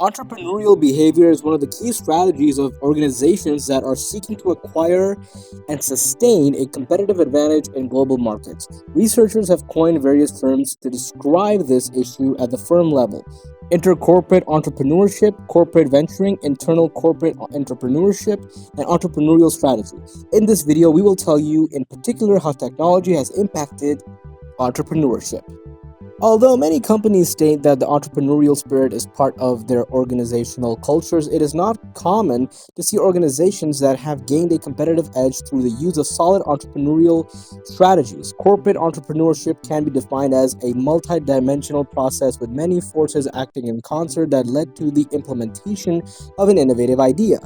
Entrepreneurial behavior is one of the key strategies of organizations that are seeking to acquire and sustain a competitive advantage in global markets. Researchers have coined various terms to describe this issue at the firm level: intercorporate entrepreneurship, corporate venturing, internal corporate entrepreneurship, and entrepreneurial strategy. In this video, we will tell you in particular how technology has impacted entrepreneurship. Although many companies state that the entrepreneurial spirit is part of their organizational cultures, it is not common to see organizations that have gained a competitive edge through the use of solid entrepreneurial strategies. Corporate entrepreneurship can be defined as a multidimensional process with many forces acting in concert that led to the implementation of an innovative idea.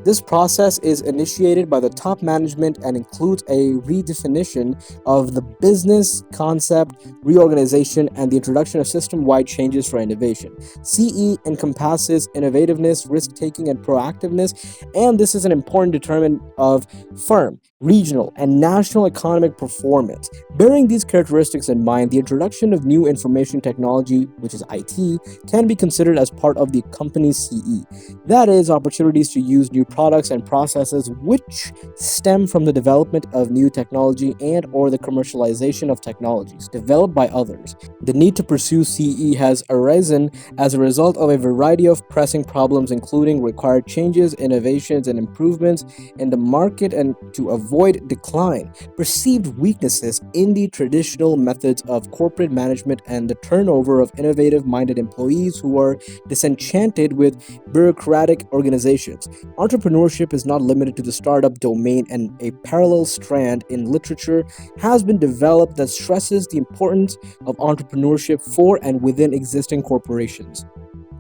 This process is initiated by the top management and includes a redefinition of the business concept, reorganization, and the introduction of system-wide changes for innovation. CE encompasses innovativeness, risk-taking, and proactiveness, and this is an important determinant of firm, regional, and national economic performance. Bearing these characteristics in mind, the introduction of new information technology, which is IT, can be considered as part of the company's CE. That is, opportunities to use new products and processes which stem from the development of new technology and or the commercialization of technologies developed by others. The need to pursue CE has arisen as a result of a variety of pressing problems, including required changes, innovations, and improvements in the market, and to avoid decline, perceived weaknesses in the traditional methods of corporate management, and the turnover of innovative-minded employees who are disenchanted with bureaucratic organizations. Entrepreneurship is not limited to the startup domain, and a parallel strand in literature has been developed that stresses the importance of entrepreneurship for and within existing corporations.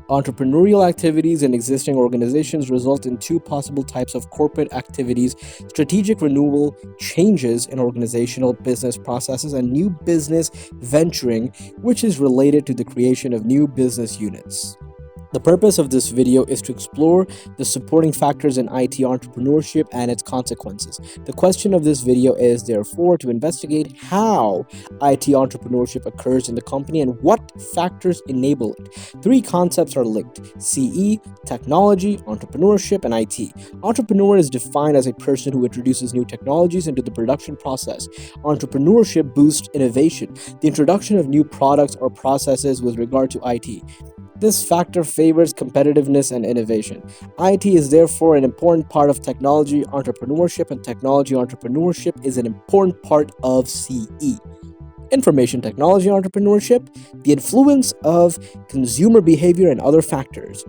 Entrepreneurial activities in existing organizations result in two possible types of corporate activities: strategic renewal, changes in organizational business processes, and new business venturing, which is related to the creation of new business units. The purpose of this video is to explore the supporting factors in IT entrepreneurship and its consequences. The question of this video is, therefore, to investigate how IT entrepreneurship occurs in the company and what factors enable it. Three concepts are linked: CE, technology, entrepreneurship, and IT. Entrepreneur is defined as a person who introduces new technologies into the production process. Entrepreneurship boosts innovation, the introduction of new products or processes with regard to IT. This factor favors competitiveness and innovation. IT is therefore an important part of technology entrepreneurship, and technology entrepreneurship is an important part of CE. Information technology entrepreneurship, the influence of consumer behavior and other factors.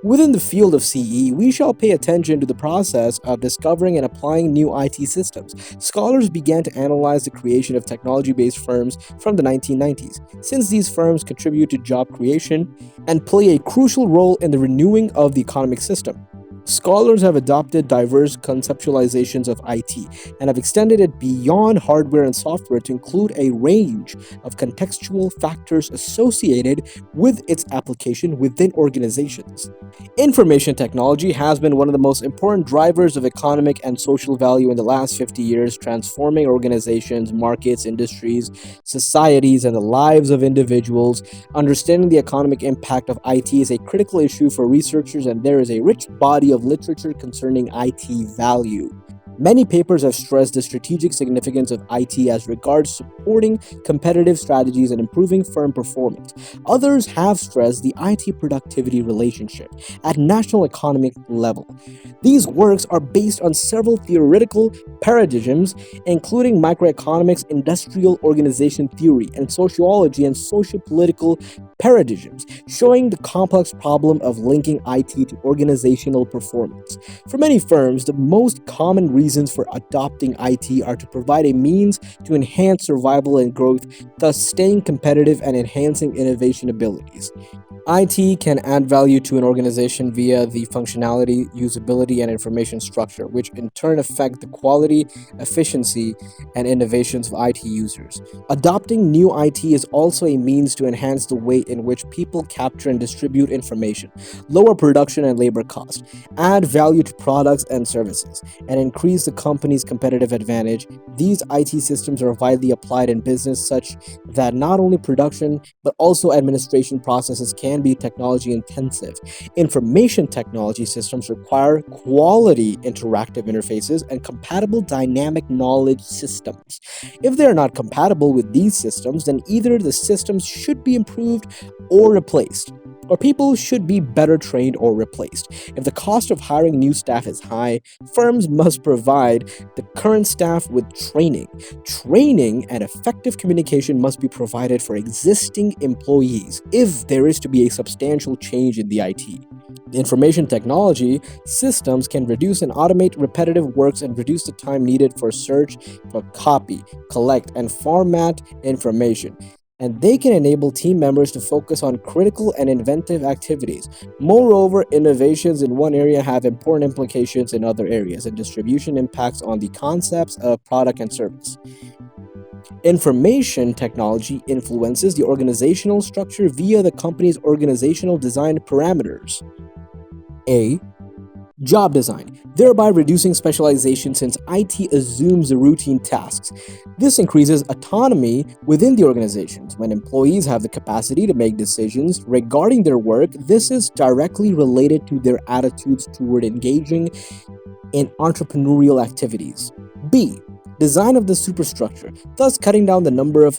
Within the field of CE, we shall pay attention to the process of discovering and applying new IT systems. Scholars began to analyze the creation of technology-based firms from the 1990s, since these firms contribute to job creation and play a crucial role in the renewing of the economic system. Scholars have adopted diverse conceptualizations of IT and have extended it beyond hardware and software to include a range of contextual factors associated with its application within organizations. Information technology has been one of the most important drivers of economic and social value in the last 50 years, transforming organizations, markets, industries, societies, and the lives of individuals. Understanding the economic impact of IT is a critical issue for researchers, and there is a rich body of literature concerning IT value. Many papers have stressed the strategic significance of IT as regards supporting competitive strategies and improving firm performance. Others have stressed the IT productivity relationship at national economic level. These works are based on several theoretical paradigms, including microeconomics, industrial organization theory, and sociology and socio-political paradigms, showing the complex problem of linking IT to organizational performance. For many firms, the most common reasons for adopting IT are to provide a means to enhance survival and growth, thus staying competitive and enhancing innovation abilities. IT can add value to an organization via the functionality, usability, and information structure, which in turn affect the quality, efficiency, and innovations of IT users. Adopting new IT is also a means to enhance the way in which people capture and distribute information, lower production and labor costs, add value to products and services, and increase the company's competitive advantage. These IT systems are widely applied in business such that not only production but also administration processes can can be technology intensive. Information technology systems require quality interactive interfaces and compatible dynamic knowledge systems. If they are not compatible with these systems, then either the systems should be improved or replaced, or people should be better trained or replaced. If the cost of hiring new staff is high, firms must provide the current staff with training. Training and effective communication must be provided for existing employees if there is to be a substantial change in the IT. Information technology systems can reduce and automate repetitive works and reduce the time needed for search, for copy, collect, and format information. And they can enable team members to focus on critical and inventive activities. Moreover, innovations in one area have important implications in other areas, and distribution impacts on the concepts of product and service. Information technology influences the organizational structure via the company's organizational design parameters. A. Job design, thereby reducing specialization since IT assumes routine tasks. This increases autonomy within the organizations. When employees have the capacity to make decisions regarding their work, this is directly related to their attitudes toward engaging in entrepreneurial activities. B. Design of the superstructure, thus cutting down the number of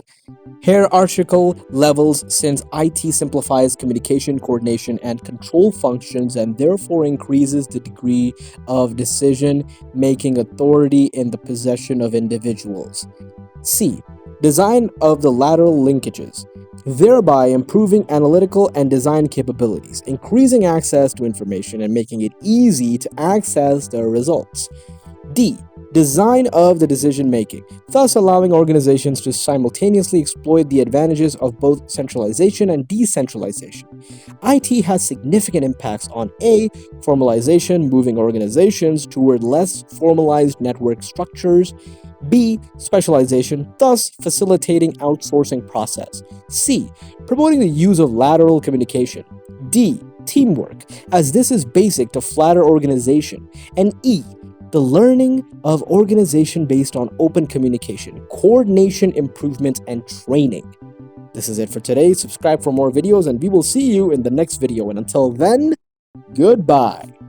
hierarchical levels since IT simplifies communication, coordination, and control functions and therefore increases the degree of decision-making authority in the possession of individuals. C. Design of the lateral linkages, thereby improving analytical and design capabilities, increasing access to information and making it easy to access the results. D. Design of the decision-making, thus allowing organizations to simultaneously exploit the advantages of both centralization and decentralization. IT has significant impacts on A. Formalization, moving organizations toward less formalized network structures. B. Specialization, thus facilitating outsourcing process. C. Promoting the use of lateral communication. D. Teamwork, as this is basic to flatter organization. And E. The learning of organization based on open communication, coordination improvement, and training. This is it for today. Subscribe for more videos and we will see you in the next video. And until then, goodbye.